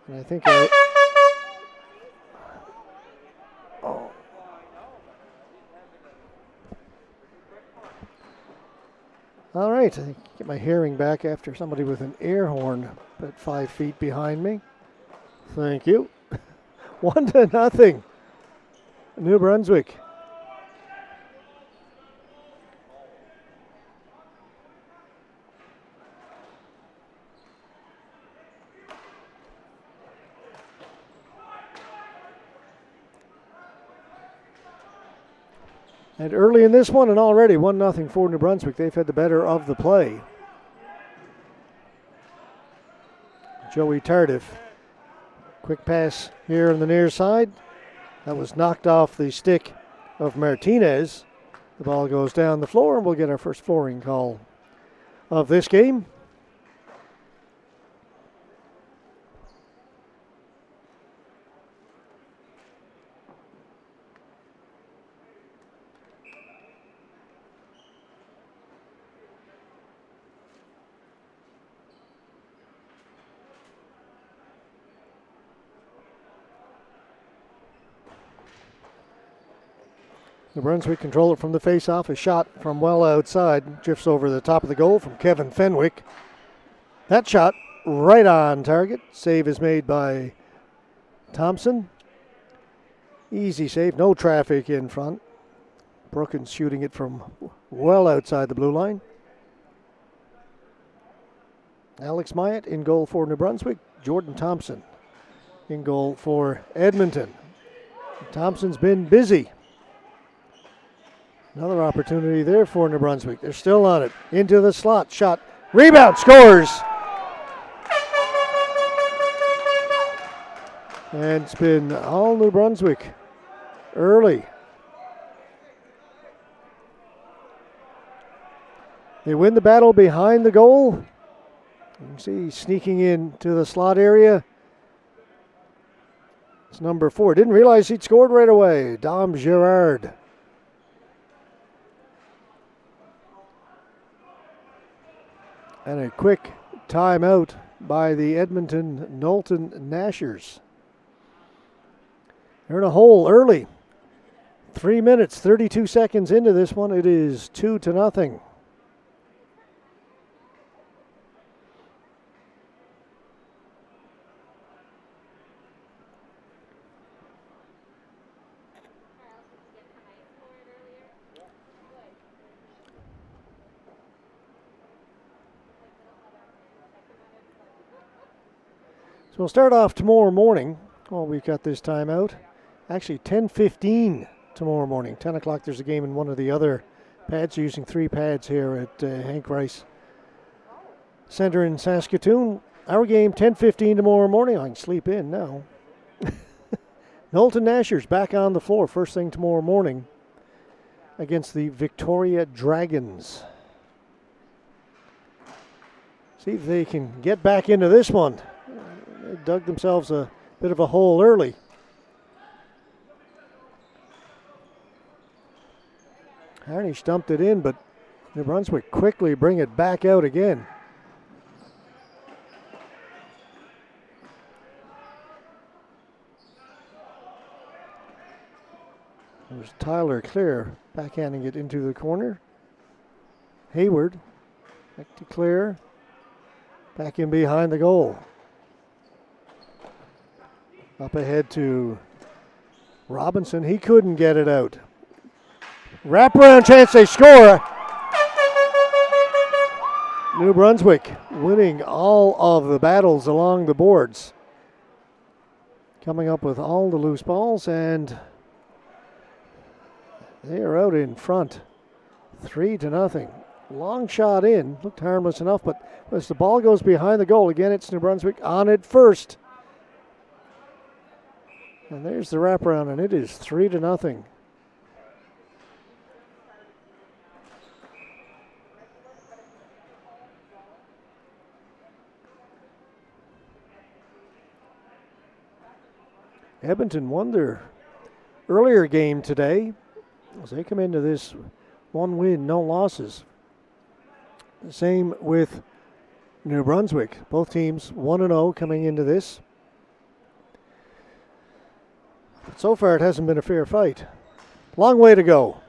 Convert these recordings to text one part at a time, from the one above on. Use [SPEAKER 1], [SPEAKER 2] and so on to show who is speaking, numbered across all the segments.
[SPEAKER 1] And I think oh. All right, I get my hearing back after somebody with an air horn about 5 feet behind me. Thank you. 1-0. New Brunswick. And early in this one, and already 1-0 for New Brunswick. They've had the better of the play. Joey Tardif. Quick pass here on the near side. That was knocked off the stick of Martinez. The ball goes down the floor, and we'll get our first flooring call of this game. New Brunswick control it from the face-off. A shot from well outside. Drifts over the top of the goal from Kevin Fenwick. That shot right on target. Save is made by Thompson. Easy save. No traffic in front. Brookins shooting it from well outside the blue line. Alex Myatt in goal for New Brunswick. Jordan Thompson in goal for Edmonton. Thompson's been busy. Another opportunity there for New Brunswick. They're still on it. Into the slot. Shot. Rebound. Scores. And it's been all New Brunswick early. They win the battle behind the goal. You can see sneaking into the slot area. It's number 4. Didn't realize he'd scored right away. Dom Girard. And a quick timeout by the Edmonton Knowlton Gnashers. They're in a hole early. 3 minutes, 32 seconds into this one. It is 2-0. So we'll start off tomorrow morning. Well, we've got this timeout. Actually, 10:15 tomorrow morning. 10 o'clock, there's a game in one of the other pads. Using 3 pads here at Hank Rice Center in Saskatoon. Our game, 10:15 tomorrow morning. I can sleep in now. Knowlton Gnashers back on the floor first thing tomorrow morning against the Victoria Dragons. See if they can get back into this one. They dug themselves a bit of a hole early. Harnish dumped it in, but New Brunswick quickly bring it back out again. There's Tyler Clear backhanding it into the corner. Hayward back to Clear. Back in behind the goal. Up ahead to Robinson. He couldn't get it out. Wraparound chance, they score. New Brunswick winning all of the battles along the boards. Coming up with all the loose balls, and they are out in front. 3-0. Long shot in. Looked harmless enough, but as the ball goes behind the goal, again, it's New Brunswick on it first. And there's the wraparound, and it is 3-0. Edmonton won their earlier game today as they come into this 1 win, no losses. Same with New Brunswick. Both teams 1-0 coming into this. But so far it hasn't been a fair fight. Long way to go.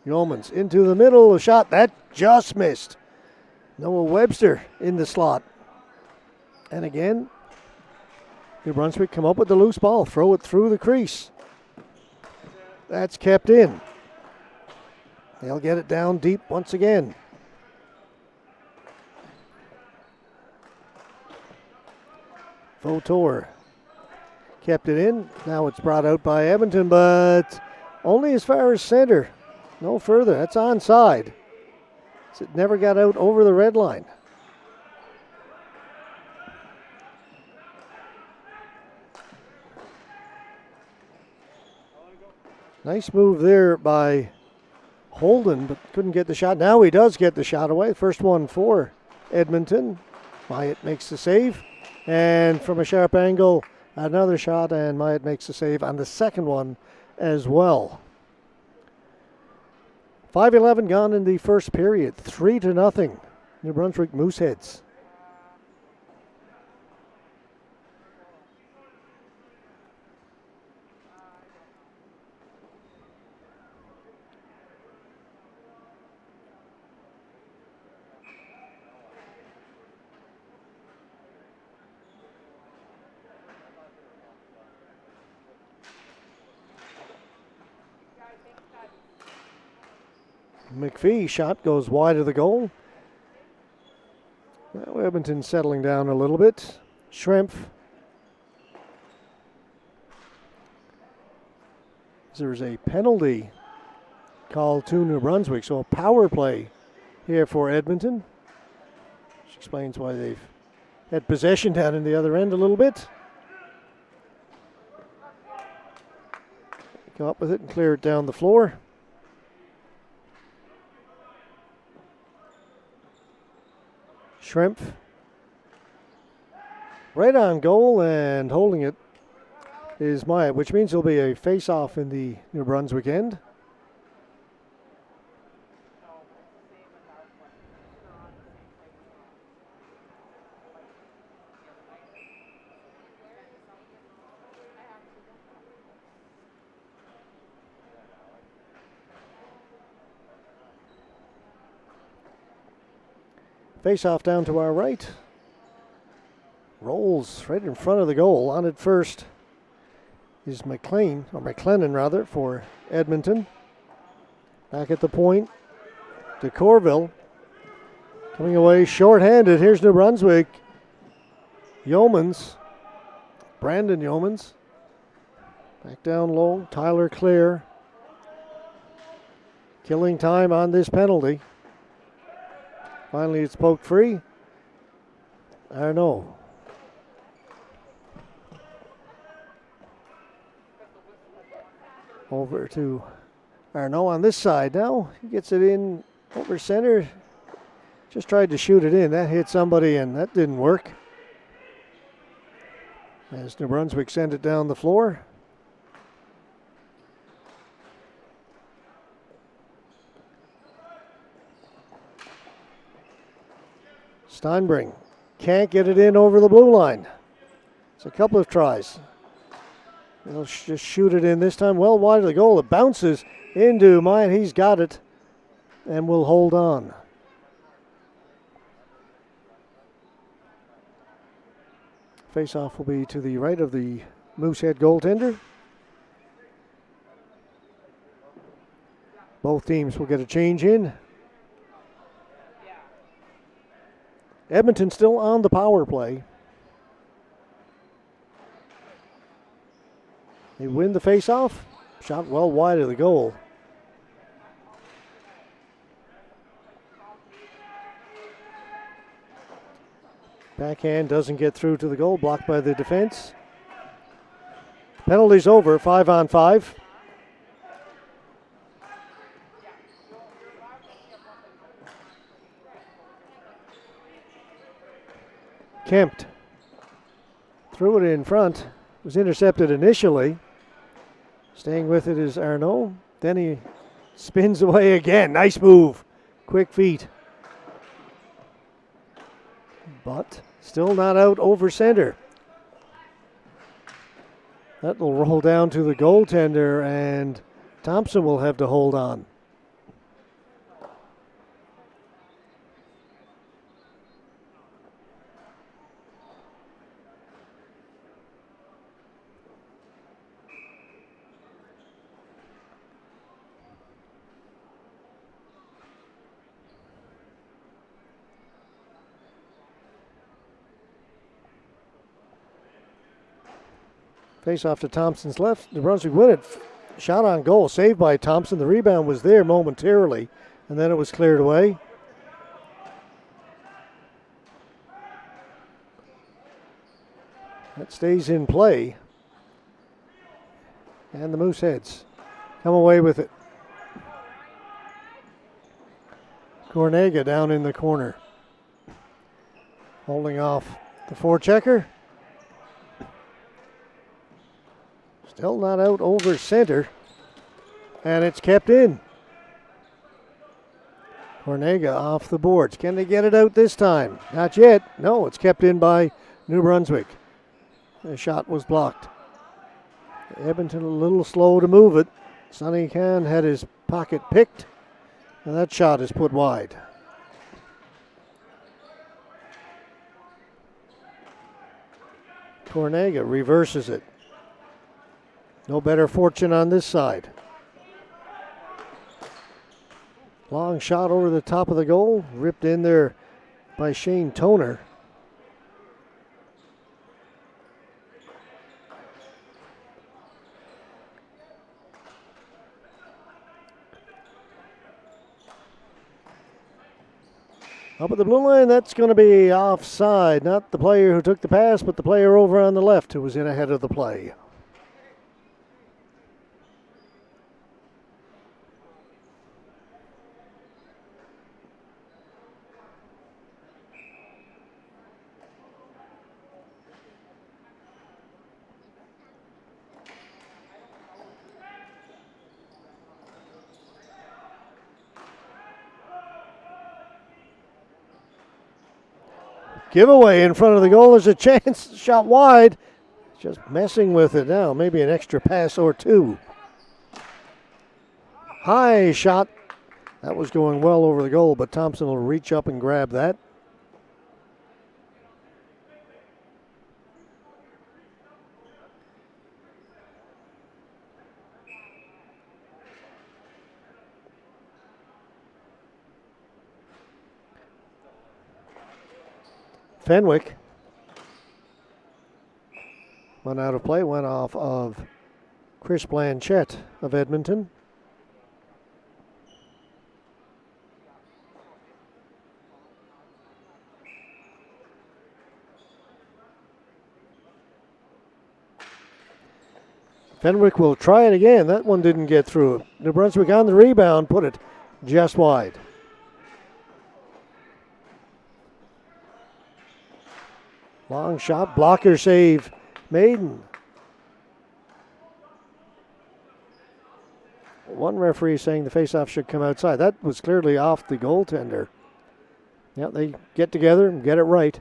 [SPEAKER 1] Yeomans into the middle, a shot that just missed. Noah Webster in the slot. And again, New Brunswick come up with the loose ball, throw it through the crease. That's kept in. They'll get it down deep once again. Vautour kept it in. Now it's brought out by Edmonton, but only as far as center. No further. That's onside. It never got out over the red line. Nice move there by Holden, but couldn't get the shot. Now he does get the shot away. First one for Edmonton. Myatt makes the save. And from a sharp angle, another shot, and Myatt makes the save on the second one as well. 5:11 gone in the first period. 3-0. New Brunswick Mooseheads. McPhee shot goes wide of the goal. Now Edmonton settling down a little bit. Schrempf. There's a penalty called to New Brunswick, so a power play here for Edmonton. Which explains why they've had possession down in the other end a little bit. Come up with it and clear it down the floor. Schrempf. Right on goal, and holding it is Myatt, which means there'll be a face-off in the New Brunswick end. Face-off down to our right. Rolls right in front of the goal. On it first is McLennan rather, for Edmonton. Back at the point to Corville. Coming away short-handed. Here's New Brunswick. Yeomans. Brandon Yeomans. Back down low. Tyler Clear. Killing time on this penalty. Finally, it's poked free. Arnaud. Over to Arnaud on this side now. He gets it in over center. Just tried to shoot it in. That hit somebody, and that didn't work. As New Brunswick sent it down the floor. Steinbring can't get it in over the blue line. It's a couple of tries. They'll just shoot it in this time well wide of the goal. It bounces into Myatt. He's got it and will hold on. Face-off will be to the right of the Moosehead goaltender. Both teams will get a change in. Edmonton still on the power play. They win the face-off. Shot well wide of the goal. Backhand doesn't get through to the goal, blocked by the defense. Penalty's over, 5-on-5. Kempt threw it in front. Was intercepted initially. Staying with it is Arnaud. Then he spins away again. Nice move. Quick feet. But still not out over center. That will roll down to the goaltender, and Thompson will have to hold on. Face off to Thompson's left. New Brunswick win it. Shot on goal. Saved by Thompson. The rebound was there momentarily, and then it was cleared away. That stays in play. And the Mooseheads come away with it. Cornega down in the corner. Holding off the forechecker. Still not out over center. And it's kept in. Cornega off the boards. Can they get it out this time? Not yet. No, it's kept in by New Brunswick. The shot was blocked. Edmonton a little slow to move it. Sonny Khan had his pocket picked. And that shot is put wide. Cornega reverses it. No better fortune on this side. Long shot over the top of the goal. Ripped in there by Shane Toner. Up at the blue line, that's going to be offside. Not the player who took the pass, but the player over on the left who was in ahead of the play. Giveaway in front of the goal. There's a chance. Shot wide. Just messing with it now. Maybe an extra pass or two. High shot. That was going well over the goal, but Thompson will reach up and grab that. Fenwick went out of play, went off of Chris Blanchette of Edmonton. Fenwick will try it again. That one didn't get through. New Brunswick on the rebound, put it just wide. Long shot, blocker save, Maiden. One referee saying the faceoff should come outside. That was clearly off the goaltender. Yeah, they get together and get it right.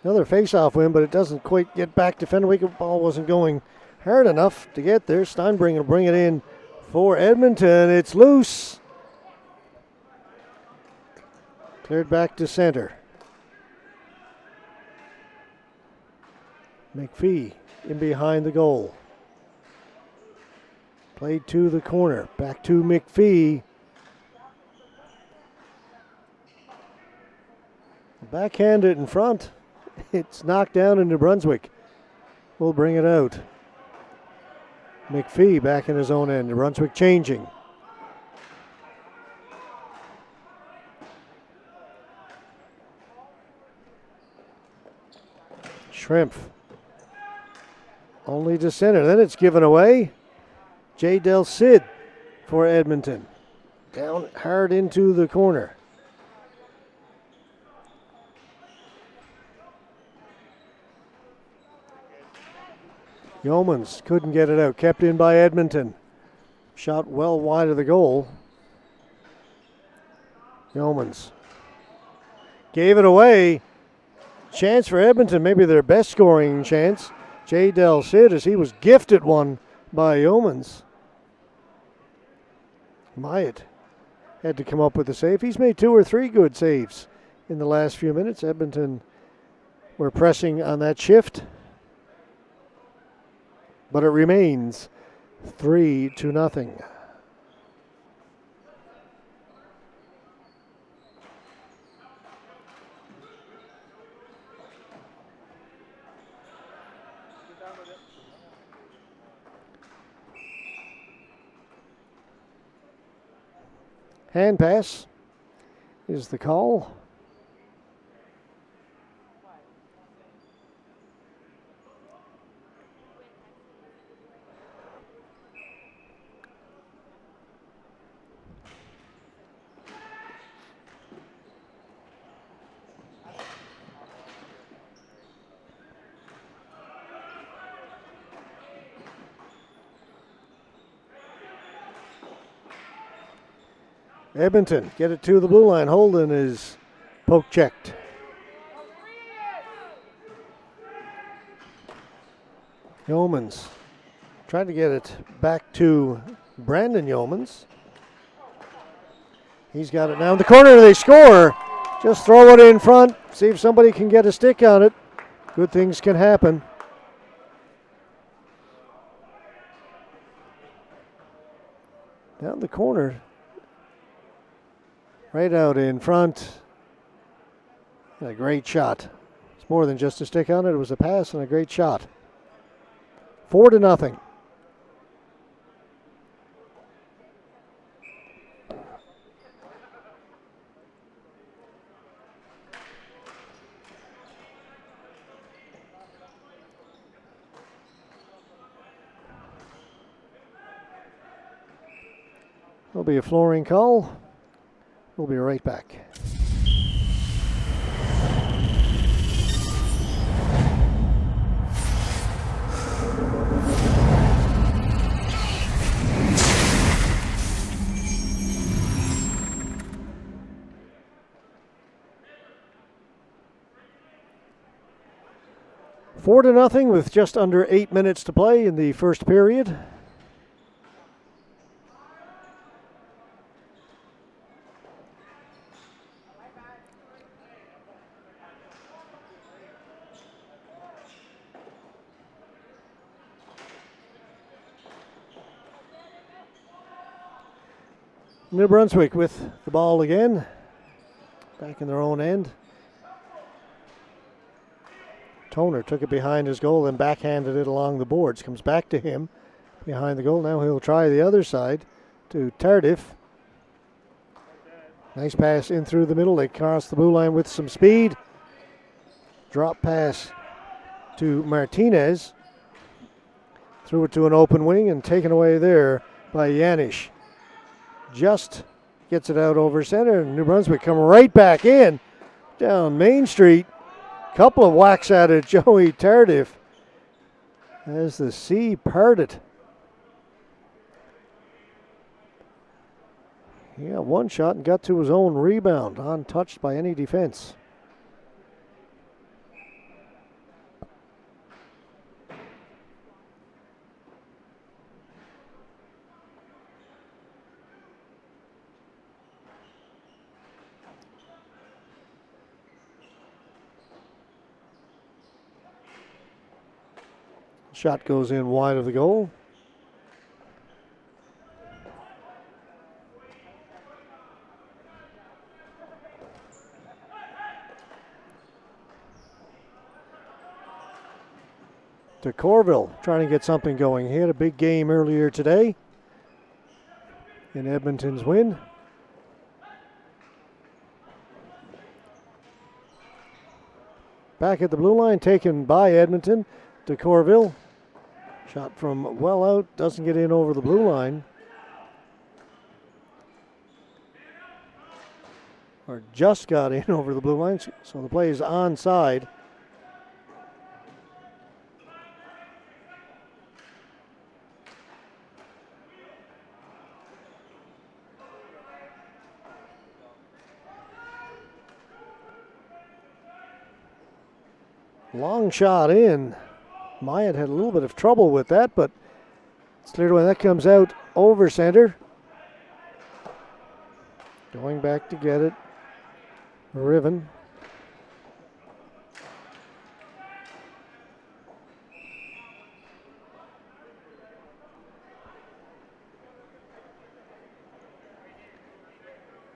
[SPEAKER 1] Another face-off win, but it doesn't quite get back to Fenwick. The ball wasn't going hard enough to get there. Steinbring will bring it in for Edmonton. It's loose. Cleared back to center. McPhee in behind the goal. Played to the corner. Back to McPhee. Backhanded in front. It's knocked down in New Brunswick. We'll bring it out. McPhee back in his own end. New Brunswick changing. Shrimp. Only to center. Then it's given away. J. Del Cid for Edmonton. Down hard into the corner. Yeomans couldn't get it out. Kept in by Edmonton. Shot well wide of the goal. Yeomans gave it away. Chance for Edmonton, maybe their best scoring chance. Jay Del Cid, as he was gifted one by Yeomans. Myatt had to come up with a save. He's made 2 or 3 good saves in the last few minutes. Edmonton were pressing on that shift, but it remains 3-0. Hand pass is the call. Edmonton get it to the blue line. Holden is poke checked. Yeomans trying to get it back to Brandon Yeomans. He's got it now in the corner. They score. Just throw it in front. See if somebody can get a stick on it. Good things can happen. Down the corner. Right out in front. A great shot. It's more than just a stick on it. It was a pass and a great shot. 4-0. There'll be a flooring call. We'll be right back. Four to nothing with just under 8 minutes to play in the first period. New Brunswick with the ball again, back in their own end. Toner took it behind his goal and backhanded it along the boards. Comes back to him behind the goal. Now he'll try the other side to Tardif. Nice pass in through the middle. They cross the blue line with some speed. Drop pass to Martinez. Threw it to an open wing and taken away there by Yanish. Just gets it out over center, and New Brunswick come right back in down Main Street. Couple of whacks at it, Joey Tardif, as the sea parted. He got one shot and got to his own rebound, untouched by any defense. Shot goes in wide of the goal. To Corville, trying to get something going. He had a big game earlier today in Edmonton's win. Back at the blue line, taken by Edmonton. To Corville. Shot from well out, doesn't get in over the blue line. Or just got in over the blue line, so the play is onside. Long shot in. Myatt had a little bit of trouble with that, but it's cleared away. That comes out over center. Going back to get it. Riven.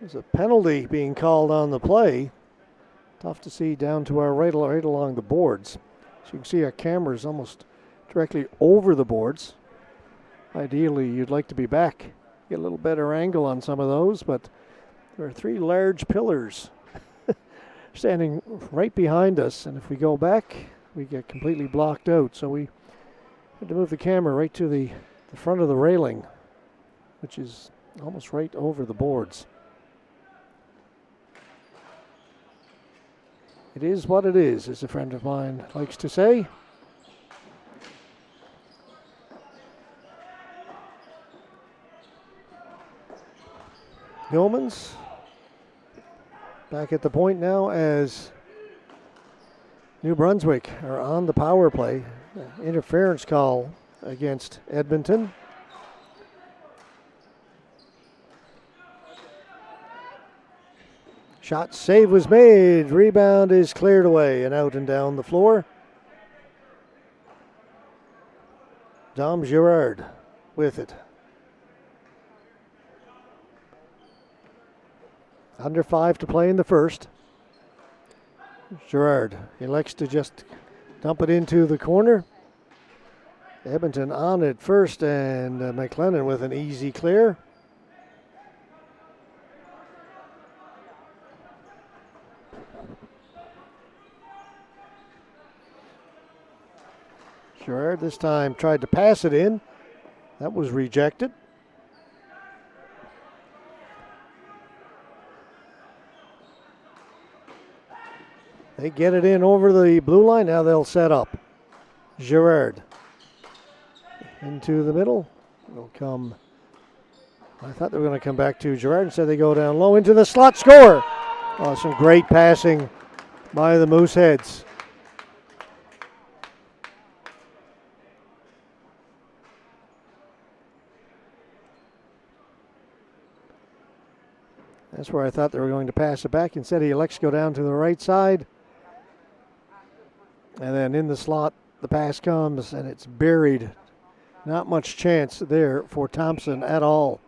[SPEAKER 1] There's a penalty being called on the play. Tough to see down to our right along the boards. So you can see our camera's almost directly over the boards. Ideally, you'd like to be back, get a little better angle on some of those, but there are 3 large pillars standing right behind us, and if we go back, we get completely blocked out. So we had to move the camera right to the front of the railing, which is almost right over the boards. It is what it is, as a friend of mine likes to say. Yeomans back at the point now as New Brunswick are on the power play. Interference call against Edmonton. Shot save was made. Rebound is cleared away and out and down the floor. Dom Girard with it. Under 5 to play in the first. Girard elects to just dump it into the corner. Edmonton on it first, and McLennan with an easy clear. Girard this time tried to pass it in. That was rejected. They get it in over the blue line. Now they'll set up. Girard into the middle. Will come. I thought they were going to come back to Girard. Instead they go down low into the slot. Score! Oh, some great passing by the Mooseheads. That's where I thought they were going to pass it back. Instead, he elects to go down to the right side. And then in the slot, the pass comes, and it's buried. Not much chance there for Thompson at all.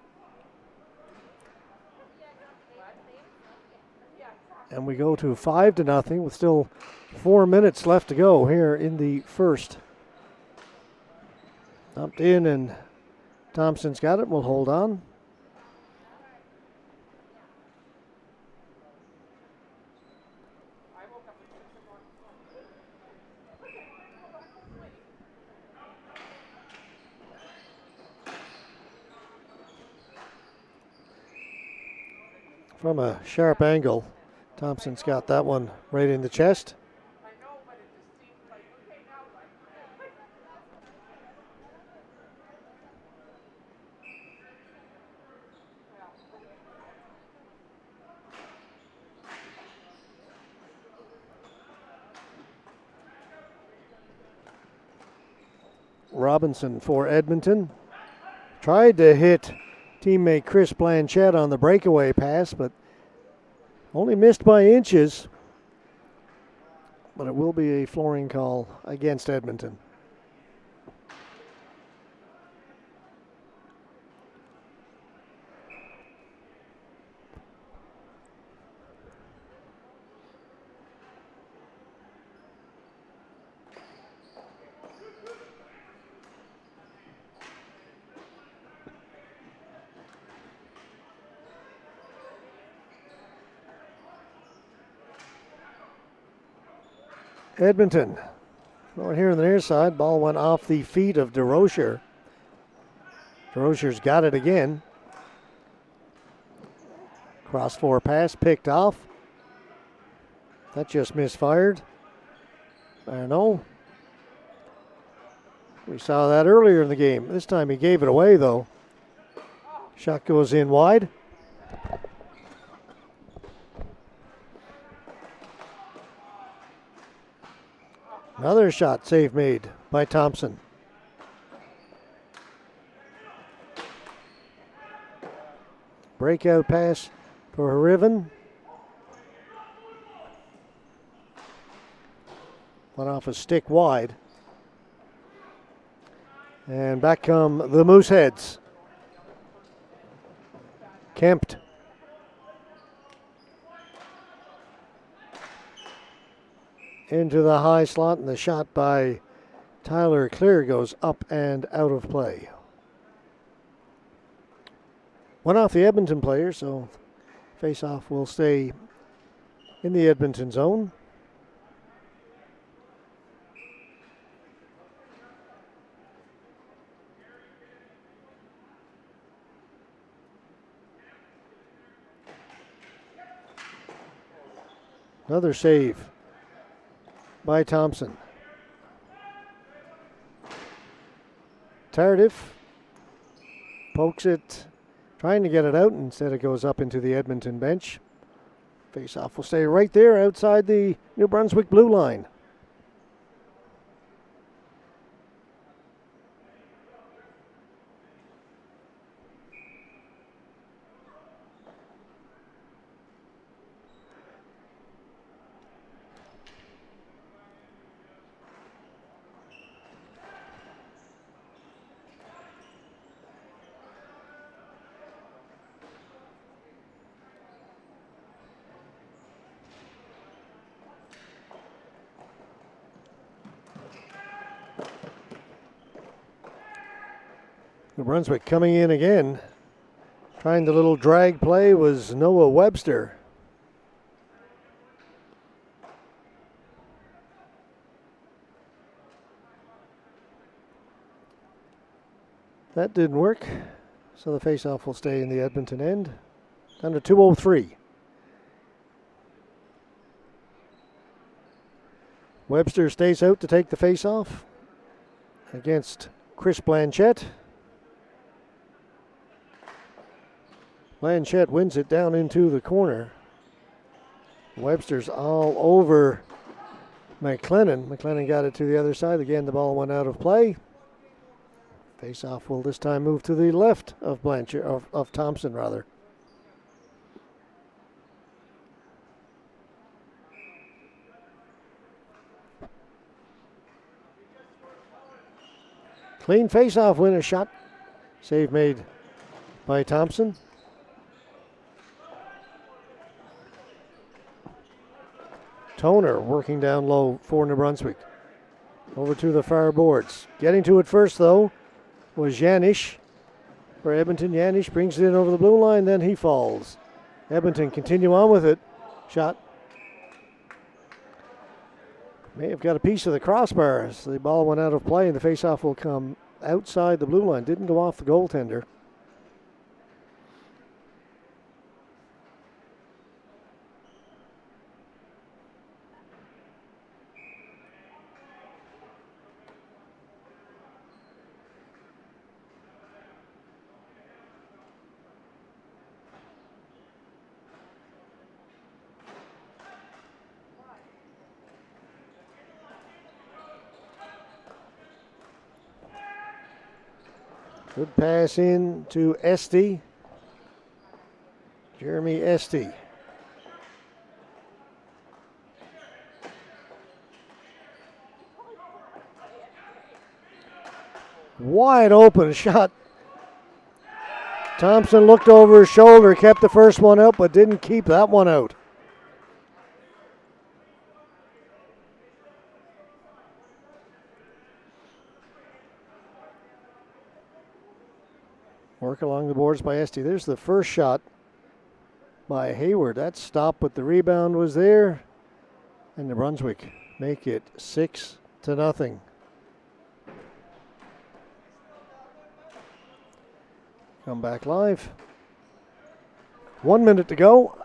[SPEAKER 1] And we go to 5-0 with still 4 minutes left to go here in the first. Dumped in, and Thompson's got it. We'll hold on. From a sharp angle, Thompson's got that one right in the chest. Robinson for Edmonton. Tried to hit teammate Chris Blanchette on the breakaway pass, but only missed by inches. But it will be a flooring call against Edmonton. Edmonton, over here on the near side, ball went off the feet of DeRocher. DeRocher's got it again. Cross floor pass picked off. That just misfired. I don't know. We saw that earlier in the game. This time he gave it away though. Shot goes in wide. Another shot, save made by Thompson. Breakout pass for Harivan. Went off a stick wide. And back come the Mooseheads. Kempt. Into the high slot, and the shot by Tyler Clear goes up and out of play. Went off the Edmonton player, so face-off will stay in the Edmonton zone. Another save by Thompson. Tardif pokes it, trying to get it out. Instead it goes up into the Edmonton bench. Face-off will stay right there outside the New Brunswick blue line. New Brunswick coming in again. Trying the little drag play was Noah Webster. That didn't work, so the face-off will stay in the Edmonton end. Down to 2:03. Webster stays out to take the face-off against Chris Blanchette. Blanchette wins it down into the corner. Webster's all over McLennan. McLennan got it to the other side. Again, the ball went out of play. Face-off will this time move to the left of Blanchette, of Thompson rather. Clean face-off win, a shot. Save made by Thompson. Toner working down low for New Brunswick. Over to the far boards. Getting to it first, though, was Janish for Edmonton. Janish brings it in over the blue line, then he falls. Edmonton continue on with it. Shot. May have got a piece of the crossbar as the ball went out of play, and the faceoff will come outside the blue line. Didn't go off the goaltender. Good pass in to Esty. Jeremy Esty. Wide open shot. Thompson looked over his shoulder, kept the first one out, but didn't keep that one out. Work along the boards by Esty. There's the first shot by Hayward. That stopped, but the rebound was there. And New Brunswick make it 6-0. Come back live. 1 minute to go.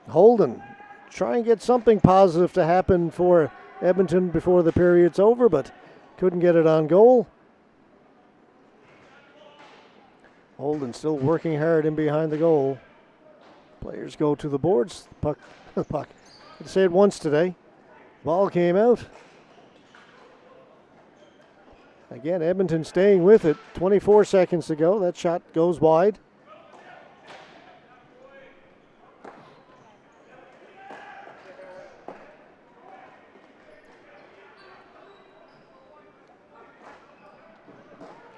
[SPEAKER 1] Holden, try and get something positive to happen for Edmonton before the period's over, but couldn't get it on goal. Holden still working hard in behind the goal. Players go to the boards. Puck. Puck. I say it once today. Ball came out. Again, Edmonton staying with it. 24 seconds to go. That shot goes wide.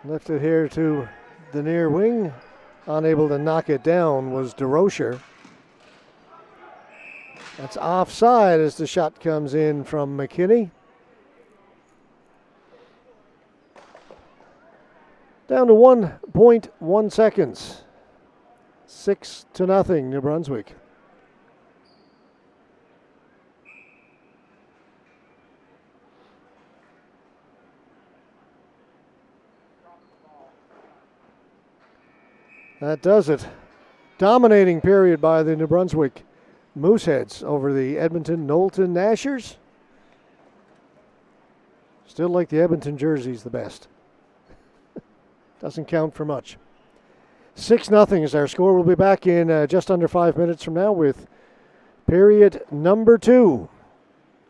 [SPEAKER 1] Lifted here to the near wing. Unable to knock it down was DeRocher. That's offside as the shot comes in from McKinney. Down to 1.1 seconds. 6-0, New Brunswick. That does it. Dominating period by the New Brunswick Mooseheads over the Edmonton Knowlton Gnashers. Still like the Edmonton jerseys the best. Doesn't count for much. 6-0 is our score. We'll be back in just under 5 minutes from now with period number 2.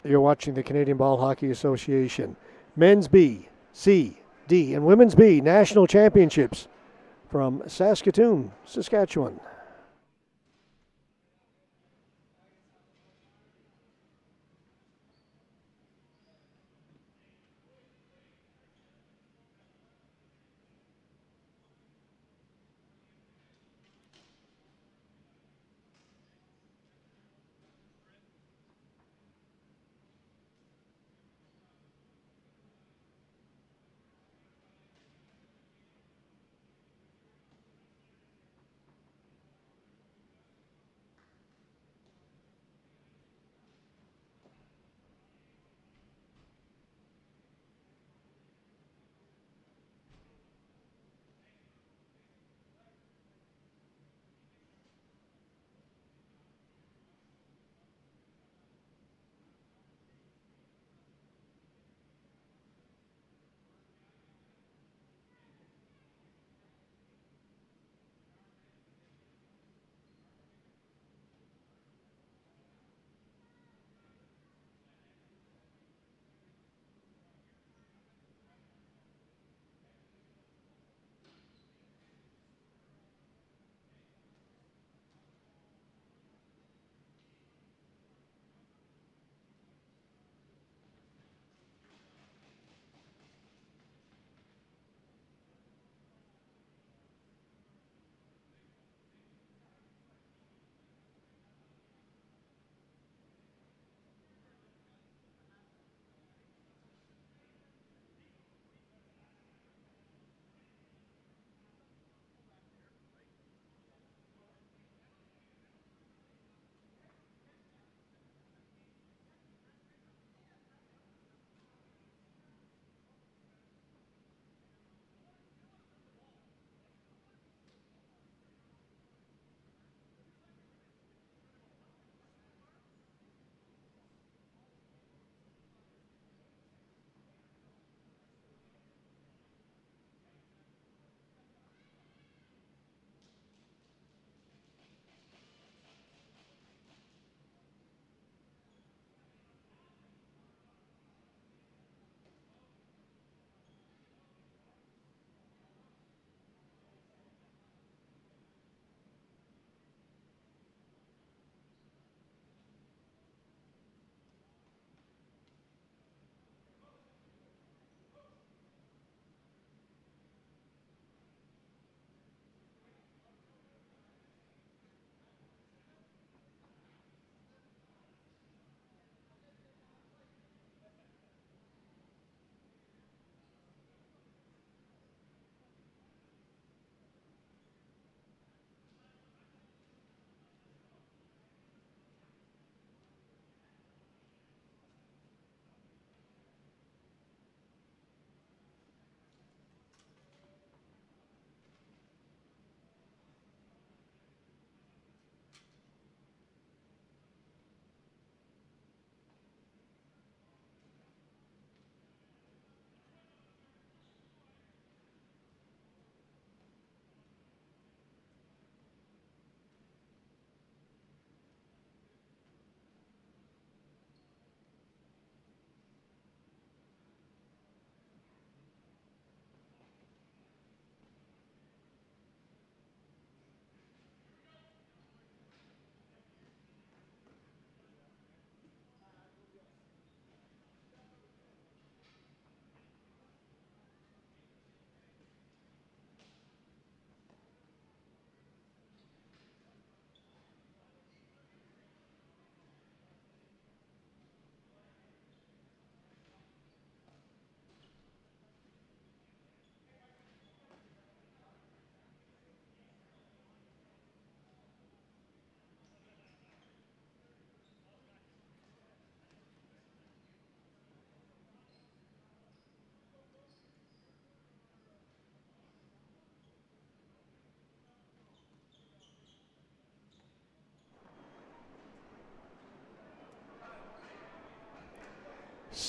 [SPEAKER 1] You're watching the Canadian Ball Hockey Association Men's B, C, D, and Women's B National Championships from Saskatoon, Saskatchewan.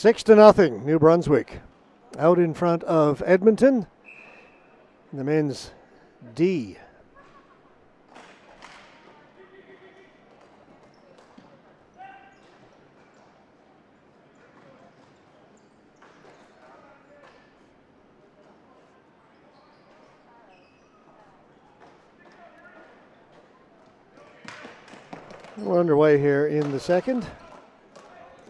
[SPEAKER 1] 6-0, New Brunswick. Out in front of Edmonton. The men's D. We're underway here in the second.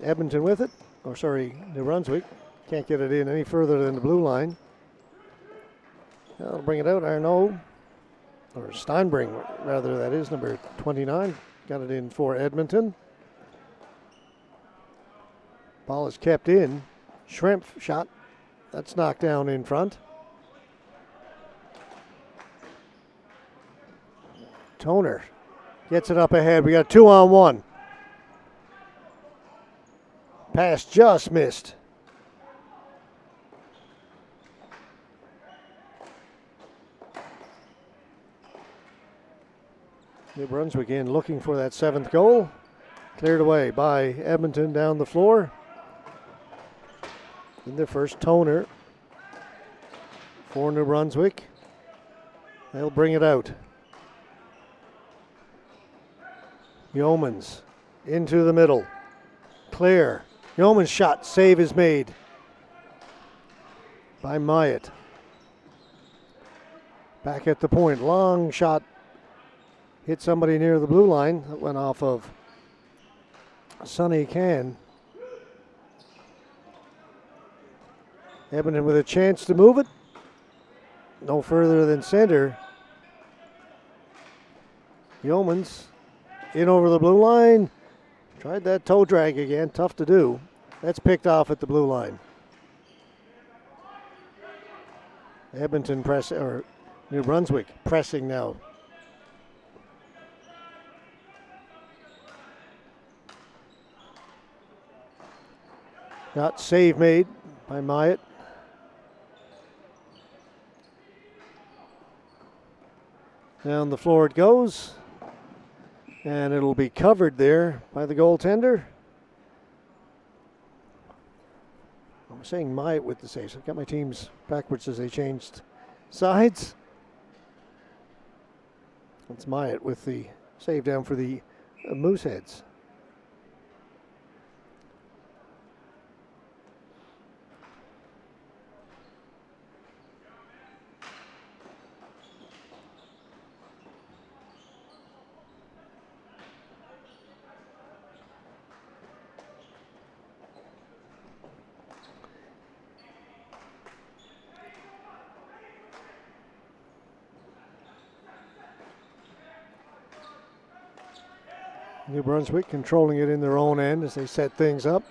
[SPEAKER 1] Edmonton with it. New Brunswick. Can't get it in any further than the blue line. I'll bring it out, Arnaud. Or Steinbring, rather, that is, number 29. Got it in for Edmonton. Ball is kept in. Shrimp shot. That's knocked down in front. Toner gets it up ahead. We got 2-on-1. Pass just missed. New Brunswick in looking for that 7th goal. Cleared away by Edmonton down the floor. In the first, Toner for New Brunswick. They'll bring it out. Yeomans into the middle. Clear. Yeoman's shot. Save is made by Myatt. Back at the point. Long shot. Hit somebody near the blue line. That went off of Sonny Can. Edmonton with a chance to move it. No further than center. Yeomans in over the blue line. Tried that toe drag again. Tough to do. That's picked off at the blue line. Edmonton press, or New Brunswick pressing now. Got save made by Myatt. Down the floor it goes. And it'll be covered there by the goaltender. I'm saying Myatt with the save. So I've got my teams backwards as they changed sides. It's Myatt with the save down for the Mooseheads. New Brunswick controlling it in their own end as they set things up.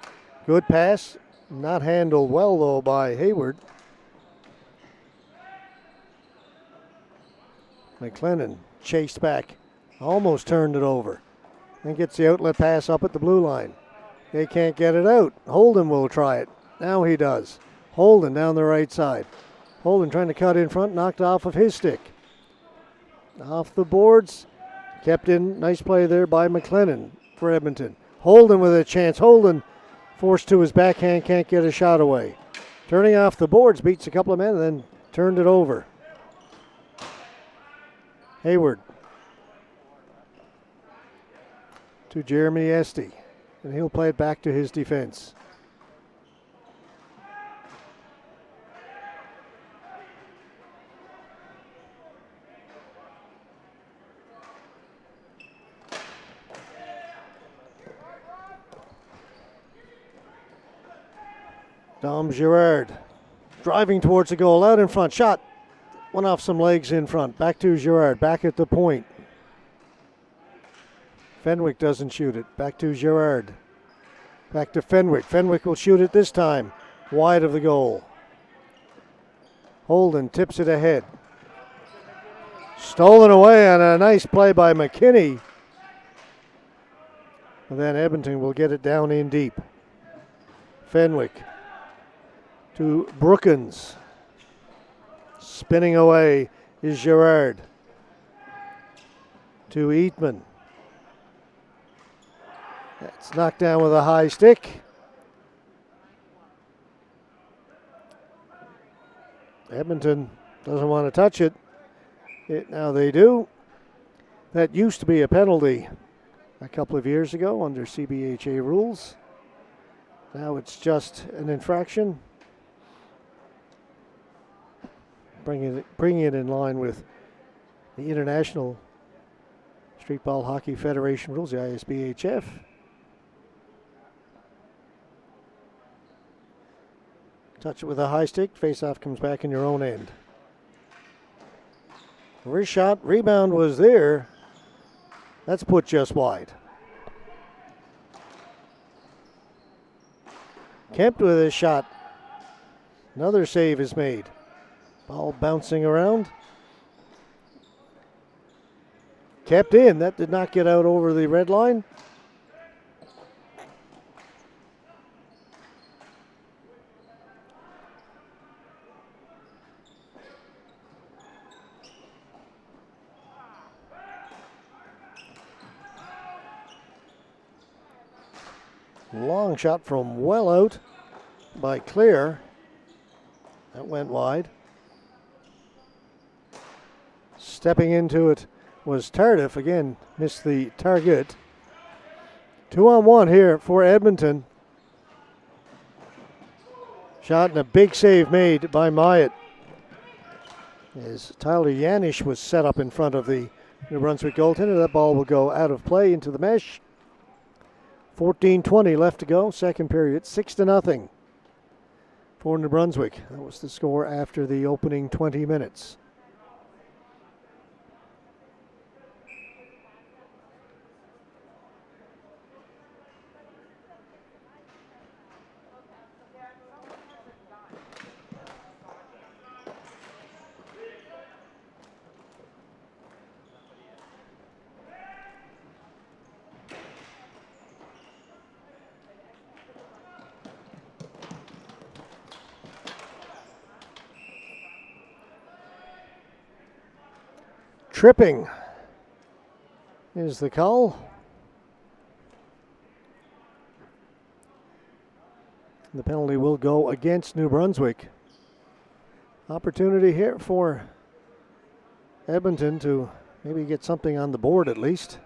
[SPEAKER 1] Good pass. Not handled well, though, by Hayward. McLennan chased back. Almost turned it over. Then gets the outlet pass up at the blue line. They can't get it out. Holden will try it. Now he does. Holden down the right side. Holden trying to cut in front, knocked off of his stick. Off the boards. Kept in, nice play there by McLennan for Edmonton. Holden with a chance. Holden forced to his backhand, can't get a shot away. Turning off the boards, beats a couple of men, and then turned it over. Hayward to Jeremy Esty, and he'll play it back to his defense. Dom Girard driving towards the goal, out in front, shot. Went off some legs in front. Back to Girard, back at the point. Fenwick doesn't shoot it. Back to Girard. Back to Fenwick. Fenwick will shoot it this time. Wide of the goal. Holden tips it ahead. Stolen away on a nice play by McKinney. And then Edmonton will get it down in deep. Fenwick to Brookins. Spinning away is Girard. To Eatman. It's knocked down with a high stick. Edmonton doesn't want to touch it. Now they do. That used to be a penalty a couple of years ago under CBHA rules. Now it's just an infraction. Bringing it in line with the International Streetball Hockey Federation rules, the ISBHF. Touch it with a high stick. Face-off comes back in your own end. Wrist shot. Rebound was there. That's put just wide. Kempt with his shot. Another save is made. Ball bouncing around. Kept in. That did not get out over the red line. Long shot from well out by Clear. That went wide. Stepping into it was Tardif. Again, missed the target. 2-on-1 here for Edmonton. Shot and a big save made by Myatt. As Tyler Yanish was set up in front of the New Brunswick goaltender. That ball will go out of play into the mesh. 14:20 left to go, second period, 6-0 for New Brunswick. That was the score after the opening 20 minutes. Tripping is the call. The penalty will go against New Brunswick. Opportunity here for Edmonton to maybe get something on the board at least.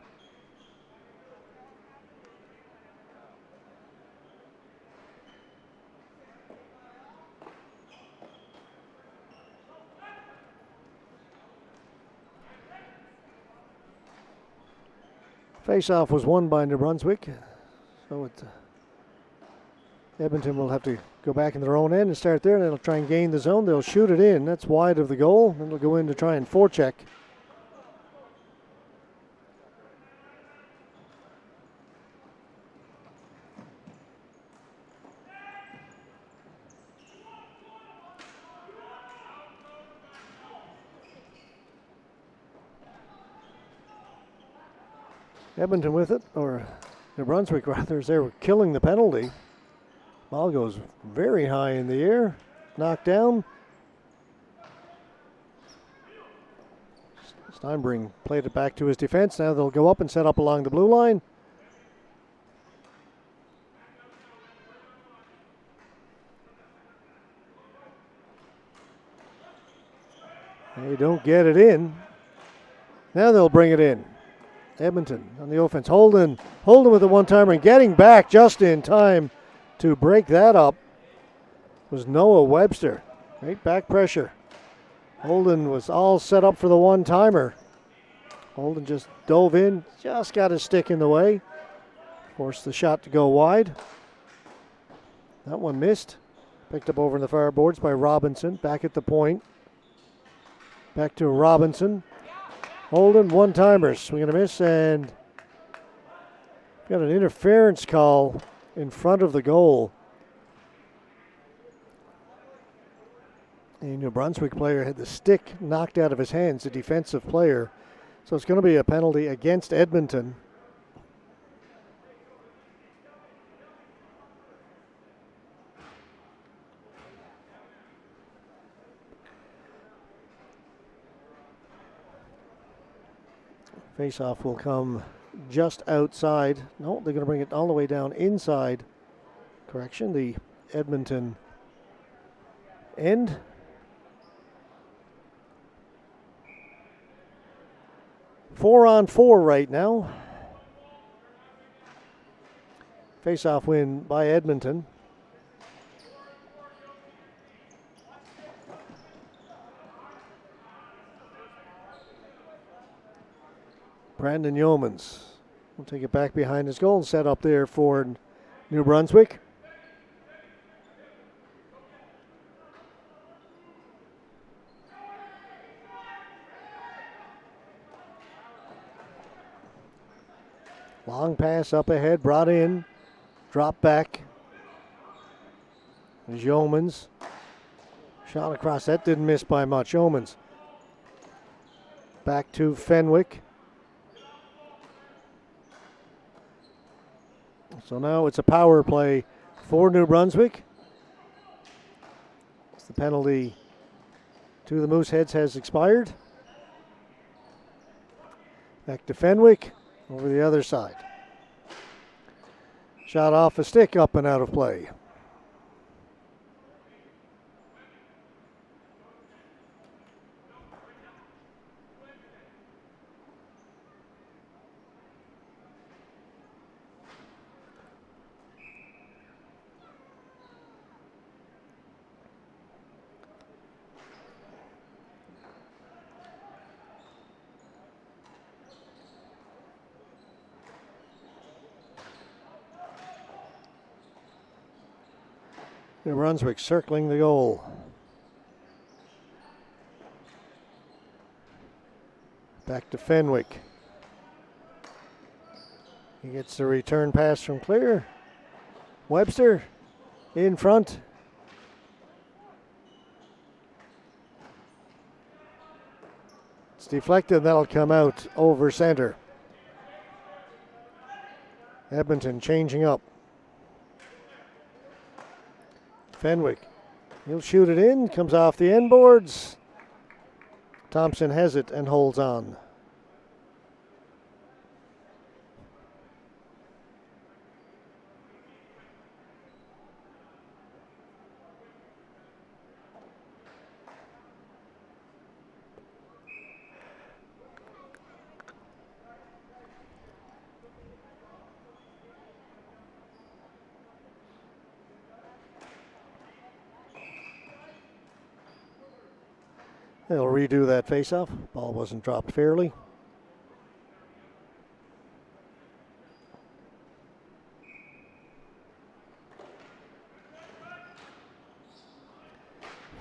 [SPEAKER 1] Face-off was won by New Brunswick, so Edmonton will have to go back in their own end and start there. They'll try and gain the zone. They'll shoot it in. That's wide of the goal. Then they'll go in to try and forecheck. Edmonton with it, or New Brunswick rather, as they were killing the penalty. Ball goes very high in the air, knocked down. Steinbring played it back to his defense. Now they'll go up and set up along the blue line. They don't get it in. Now they'll bring it in. Edmonton on the offense. Holden with a one-timer and getting back just in time to break that up was Noah Webster. Great back pressure. Holden was all set up for the one-timer. Holden just dove in, just got his stick in the way. Forced the shot to go wide. That one missed. Picked up over in the far boards by Robinson. Back at the point. Back to Robinson. Holden, one-timer, swing and a miss, and got an interference call in front of the goal. A New Brunswick player had the stick knocked out of his hands, a defensive player. So it's going to be a penalty against Edmonton. Face-off will come just outside. No, they're going to bring it all the way down inside. Correction, the Edmonton end. 4-on-4 right now. Face-off win by Edmonton. Brandon Yeomans will take it back behind his goal and set up there for New Brunswick. Long pass up ahead, brought in, drop back. There's Yeomans. Shot across, that didn't miss by much. Yeomans. Back to Fenwick. So now it's a power play for New Brunswick. The penalty to the Mooseheads has expired. Back to Fenwick over the other side. Shot off a stick, up and out of play. New Brunswick circling the goal. Back to Fenwick. He gets the return pass from clear. Webster in front. It's deflected, that'll come out over center. Edmonton changing up. Fenwick, he'll shoot it in, comes off the end boards. Thompson has it and holds on. They'll redo that faceoff. Ball wasn't dropped fairly.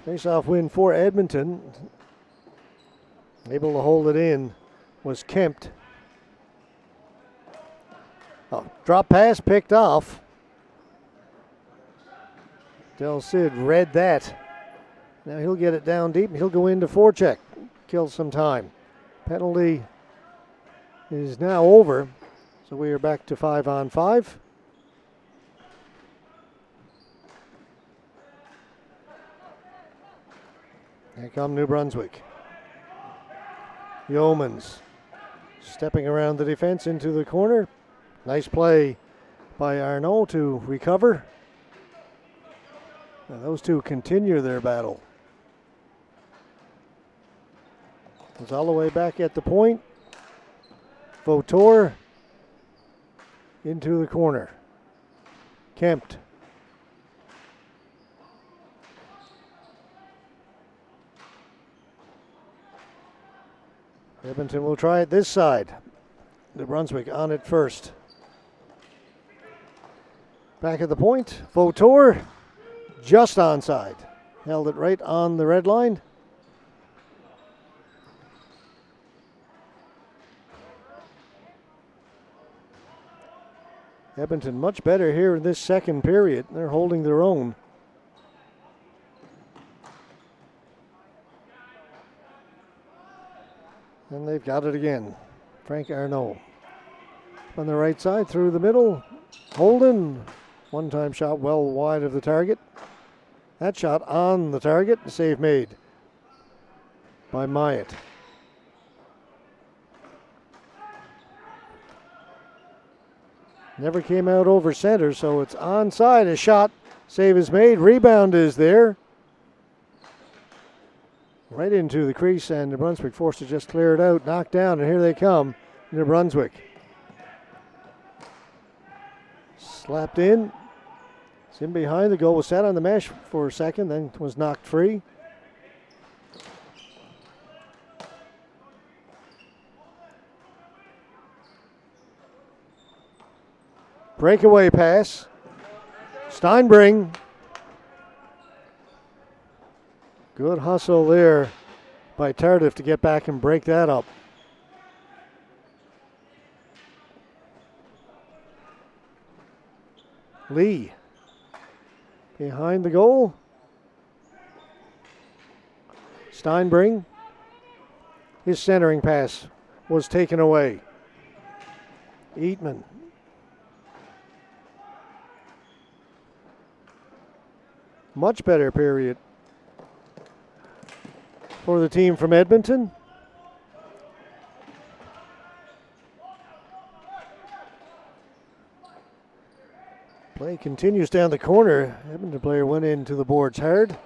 [SPEAKER 1] Faceoff win for Edmonton. Able to hold it in was Kempt. Oh, drop pass picked off. Del Cid read that. Now he'll get it down deep and he'll go into forecheck. Kill some time. Penalty is now over. So we are back to 5-on-5. Here come New Brunswick. Yeomans stepping around the defense into the corner. Nice play by Arnaud to recover. Now those two continue their battle. It's all the way back at the point. Vautour into the corner. Kempt. Edmonton will try it this side. New Brunswick on it first. Back at the point. Vautour just onside. Held it right on the red line. Edmonton much better here in this second period. They're holding their own. And they've got it again. Frank Arnaud. On the right side, through the middle. Holden. One-time shot well wide of the target. That shot on the target. Save made by Myatt. Never came out over center, so it's onside. A shot, save is made, rebound is there. Right into the crease, and New Brunswick forced to just clear it out. Knocked down, and here they come, New Brunswick. Slapped in. It's in behind. The goal was set on the mesh for a second, then was knocked free. Breakaway pass. Steinbring. Good hustle there by Tardif to get back and break that up. Lee behind the goal. Steinbring. His centering pass was taken away. Eatman. Much better period for the team from Edmonton. Play continues down the corner. Edmonton player went into the boards hard.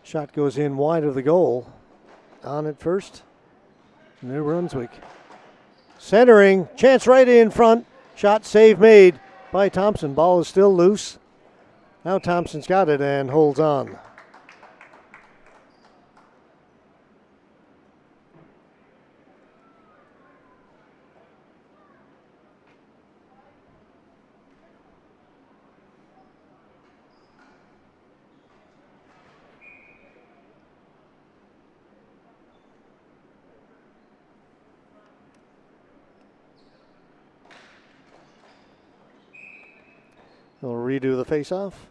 [SPEAKER 1] Shot goes in wide of the goal. On it first, New Brunswick. Centering, chance right in front. Shot save made by Thompson. Ball is still loose. Now Thompson's got it and holds on. They'll redo the face-off.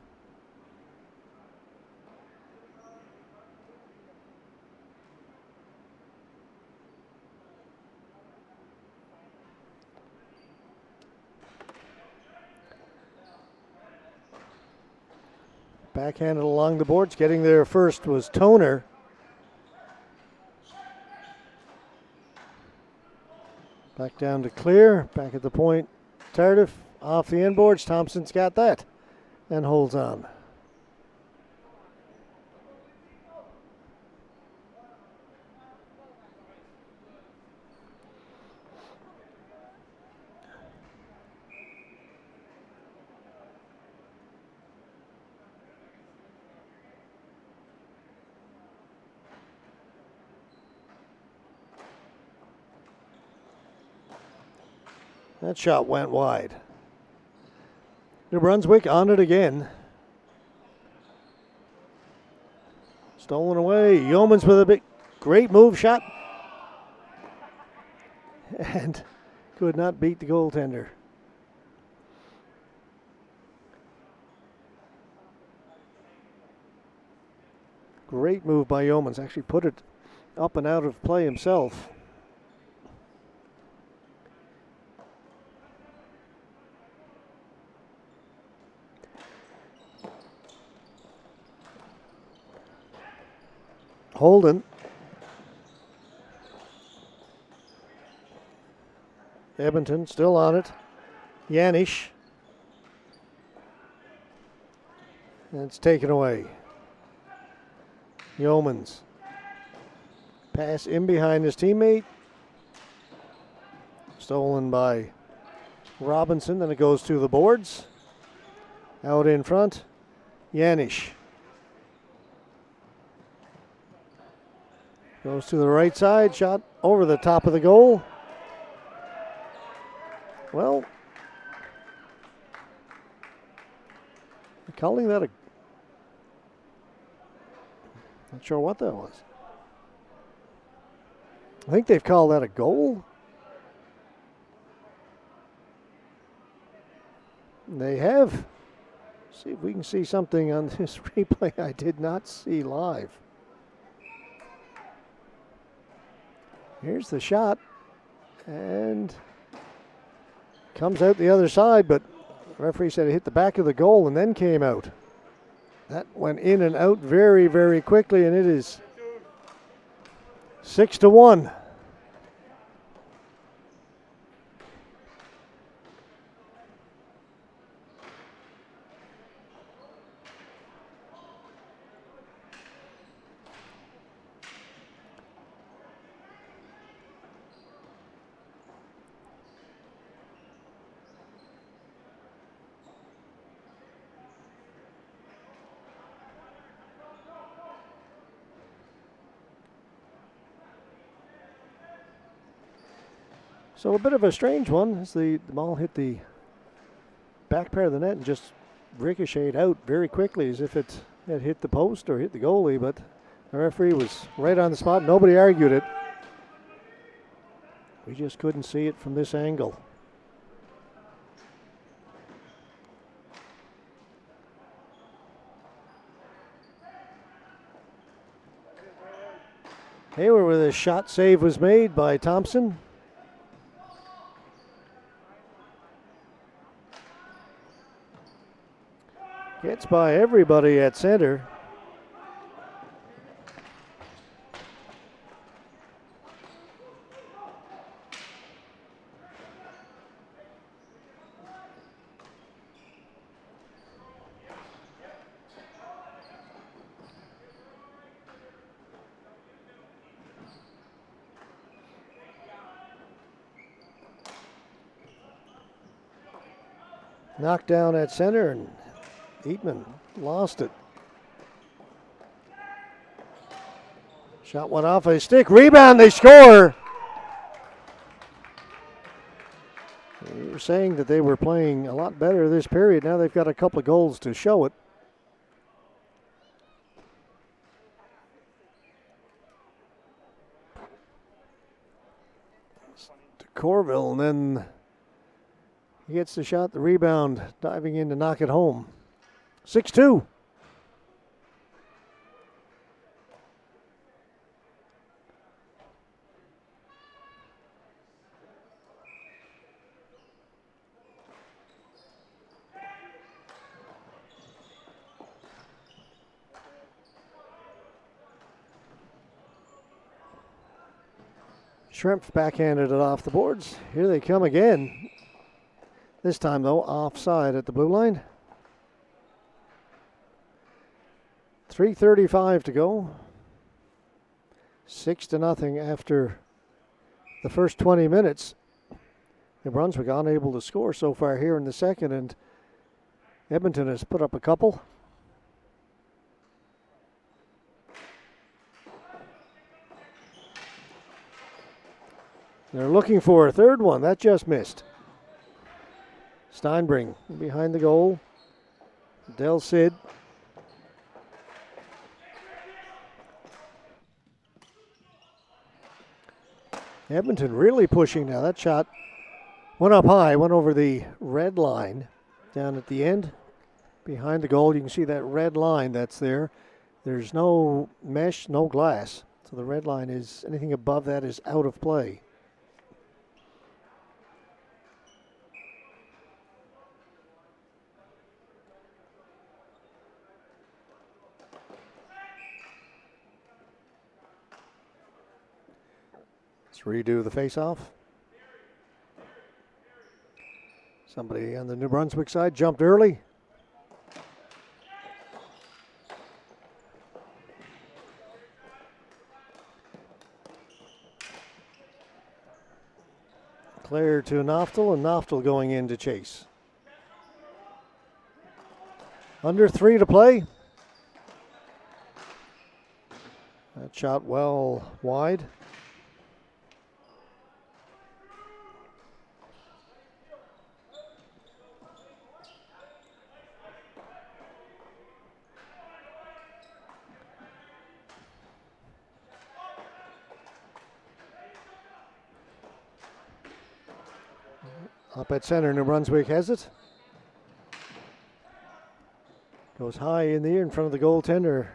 [SPEAKER 1] Backhanded along the boards. Getting there first was Toner. Back down to clear. Back at the point. Tardif off the inboards. Thompson's got that and holds on. That shot went wide. New Brunswick on it again. Stolen away. Yeomans with a big, great move shot. And could not beat the goaltender. Great move by Yeomans. Actually put it up and out of play himself. Holden. Edmonton still on it. Yanish. And it's taken away. Yeomans. Pass in behind his teammate. Stolen by Robinson. Then it goes to the boards. Out in front. Yanish. Goes to the right side, shot over the top of the goal. Well, calling that a... Not sure what that was. I think they've called that a goal. They have. See if we can see something on this replay I did not see live. Here's the shot, and comes out the other side, but the referee said it hit the back of the goal and then came out. That went in and out very, very quickly, and it is 6-1. So a bit of a strange one as the ball hit the back part of the net and just ricocheted out very quickly as if it had hit the post or hit the goalie, but the referee was right on the spot. Nobody argued it. We just couldn't see it from this angle. Hayward with a shot save was made by Thompson. Gets by everybody at center. Knocked down at center, and Eatman lost it. Shot went off a stick. Rebound, they score. We were saying that they were playing a lot better this period. Now they've got a couple of goals to show it. To Corville, and then he gets the shot, the rebound, diving in to knock it home. 6-2. Schrempf backhanded it off the boards. Here they come again. This time, though, offside at the blue line. 3:35 to go. 6-0 after the first 20 minutes. New Brunswick unable to score so far here in the second, and Edmonton has put up a couple. They're looking for a third one. That just missed. Steinbring behind the goal. Del Cid. Edmonton really pushing now. That shot went up high, went over the red line down at the end. Behind the goal, you can see that red line that's there. There's no mesh, no glass. So the red line is, anything above that is out of play. Redo the face-off. Somebody on the New Brunswick side jumped early. Clear to Knowlton, and Knowlton going in to chase. Under 3 to play. That shot well wide. Up at center, New Brunswick has it. Goes high in the air in front of the goaltender.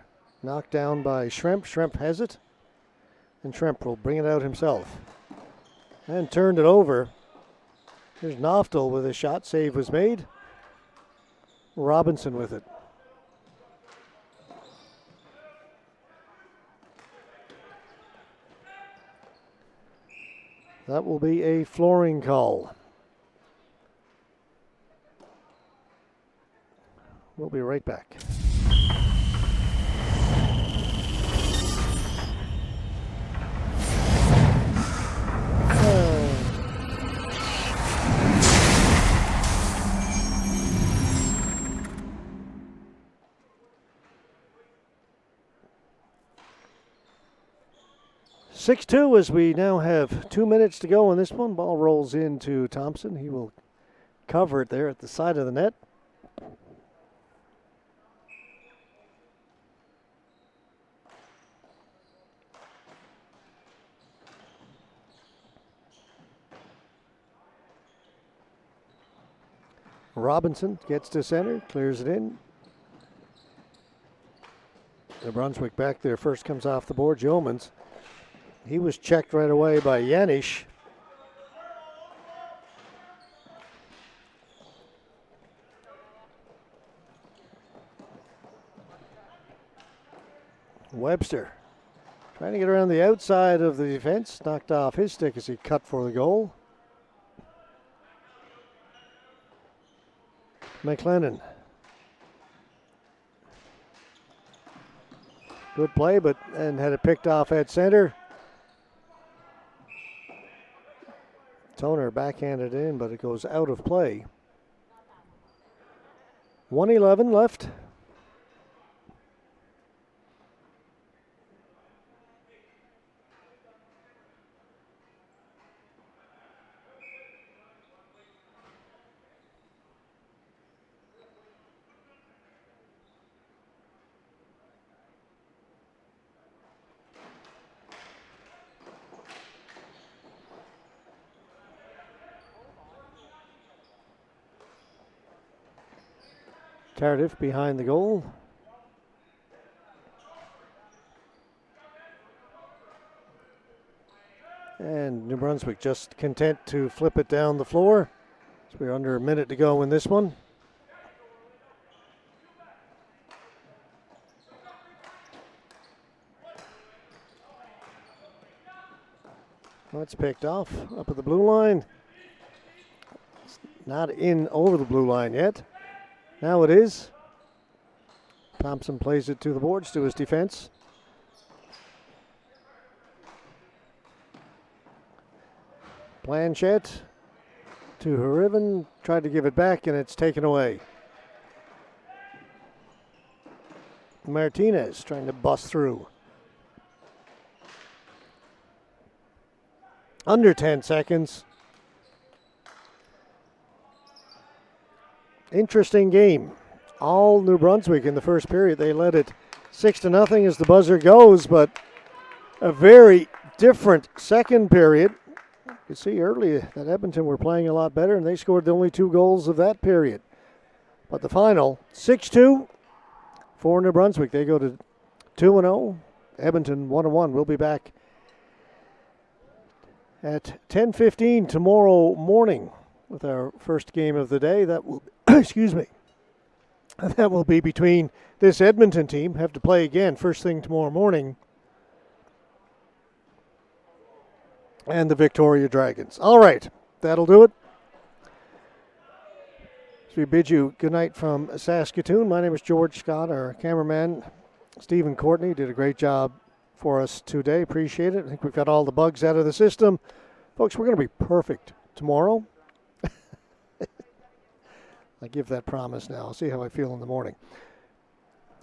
[SPEAKER 1] Knocked down by Schrempf. Schrempf has it. And Schrempf will bring it out himself. And turned it over. Here's Knowlton with a shot. Save was made. Robinson with it. That will be a flooring call. We'll be right back. (6-2) as we now have 2 minutes to go in this one. Ball rolls into Thompson. He will cover it there at the side of the net. Robinson gets to center, clears it in. The Brunswick back there first comes off the board. Yeomans. He was checked right away by Janisch. Webster trying to get around the outside of the defense. Knocked off his stick as he cut for the goal. McLennan. Good play, and had it picked off at center. Toner backhanded in, but it goes out of play. 1:11 left. Tardif behind the goal. And New Brunswick just content to flip it down the floor. So we're under a minute to go in this one. That's picked off up at the blue line. It's not in over the blue line yet. Now it is. Thompson plays it to the boards to his defense. Blanchette to Heriven. Tried to give it back and it's taken away. Martinez trying to bust through. Under 10 seconds. Interesting game. All New Brunswick in the first period. They led it 6-0 as the buzzer goes, but a very different second period. You could see early that Edmonton were playing a lot better, and they scored the only 2 goals of that period. But the final, 6-2 for New Brunswick. They go to 2-0. Edmonton 1-1. We'll be back at 10:15 tomorrow morning with our first game of the day. That will, excuse me, that will be between this Edmonton team, have to play again first thing tomorrow morning, and the Victoria Dragons. All right, that'll do it. So we bid you good night from Saskatoon. My name is George Scott. Our cameraman, Stephen Courtney, did a great job for us today. Appreciate it. I think we've got all the bugs out of the system. Folks, we're going to be perfect tomorrow. I give that promise now. I'll see how I feel in the morning.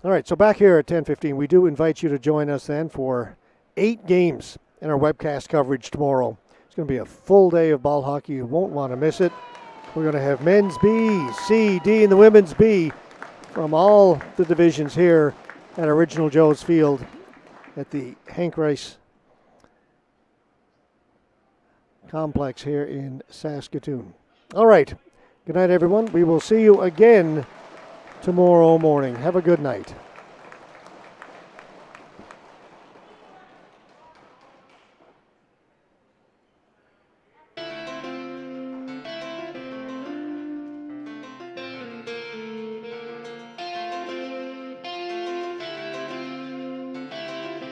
[SPEAKER 1] All right, so back here at 10:15, we do invite you to join us then for 8 games in our webcast coverage tomorrow. It's going to be a full day of ball hockey. You won't want to miss it. We're going to have men's B, C, D, and the women's B from all the divisions here at Original Joe's Field at the Hank Rice complex here in Saskatoon. All right. Good night, everyone. We will see you again tomorrow morning. Have a good night.